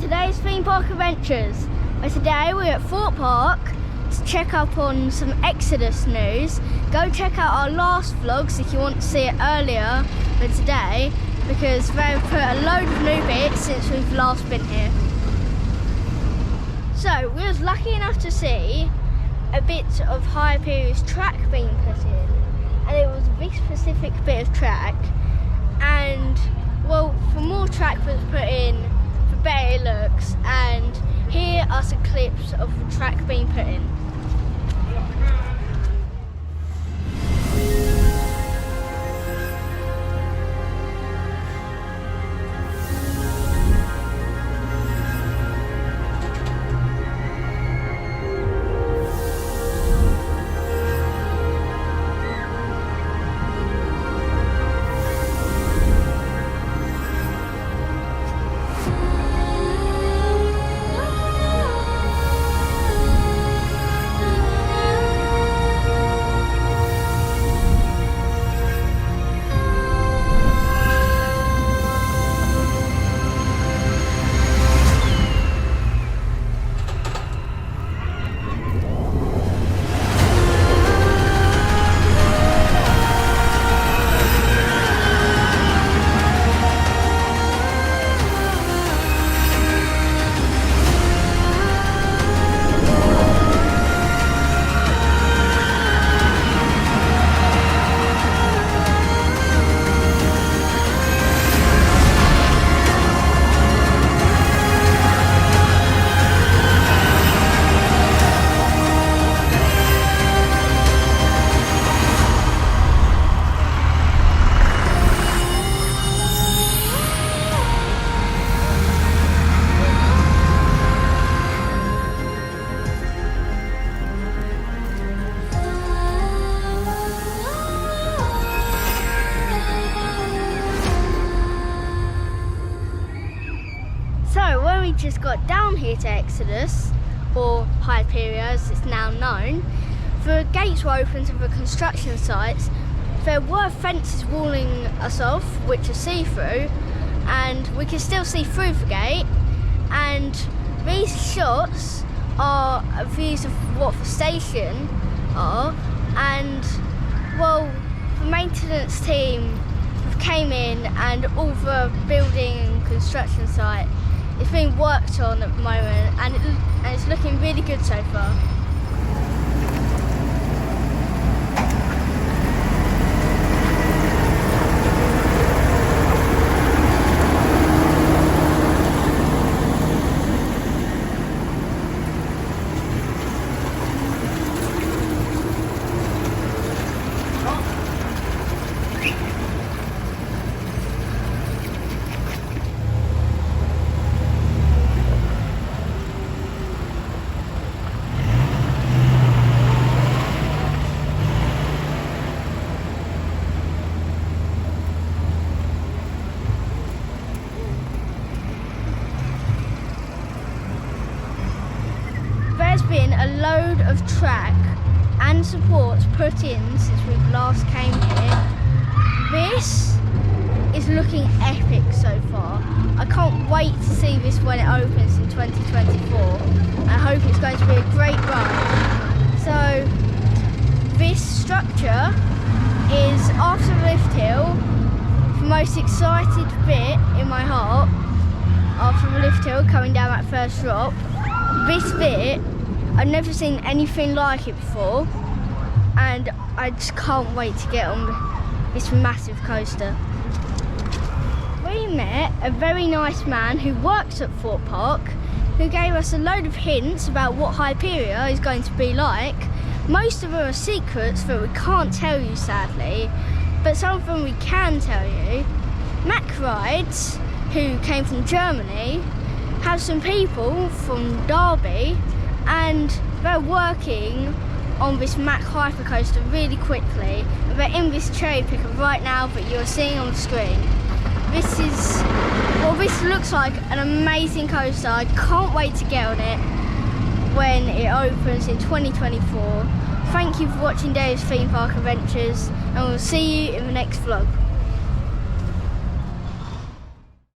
Today's Theme Park Adventures. Today we're at Thorpe Park to check up on some Exodus news. Go check out our last vlogs if you want to see it earlier than today, because they've put a load of new bits since we've last been here. So we was lucky enough to see a bit of Hyperia's track being put in, and it was this specific bit of track, and well, for more track was put in, for better it looks, and here are some clips of the track being put in. So when we just got down here to Exodus, or Hyperia as it's now known, the gates were open to the construction sites. There were fences walling us off, which are see-through, and we can still see through the gate. And these shots are views of what the station are, and well, the maintenance team came in and all the building and construction site it's being worked on at the moment, and it's looking really good so far. There's been a load of track and supports put in since we've last came here. This is looking epic so far. I can't wait to see this when it opens in 2024. I hope it's going to be a great ride. So this structure is after Lift Hill, the most excited bit in my heart after the Lift Hill coming down that first drop. This bit, I've never seen anything like it before, and I just can't wait to get on this massive coaster. We met a very nice man who works at Thorpe Park, who gave us a load of hints about what Hyperia is going to be like. Most of them are secrets that we can't tell you, sadly, but some of them we can tell you. Mac Rides, who came from Germany, have some people from Derby, and they're working on this Mac hypercoaster really quickly. They're in this cherry picker right now that you're seeing on the screen. This looks like an amazing coaster. I can't wait to get on it when it opens in 2024. Thank you for watching Dave's Theme Park Adventures, and we'll see you in the next vlog.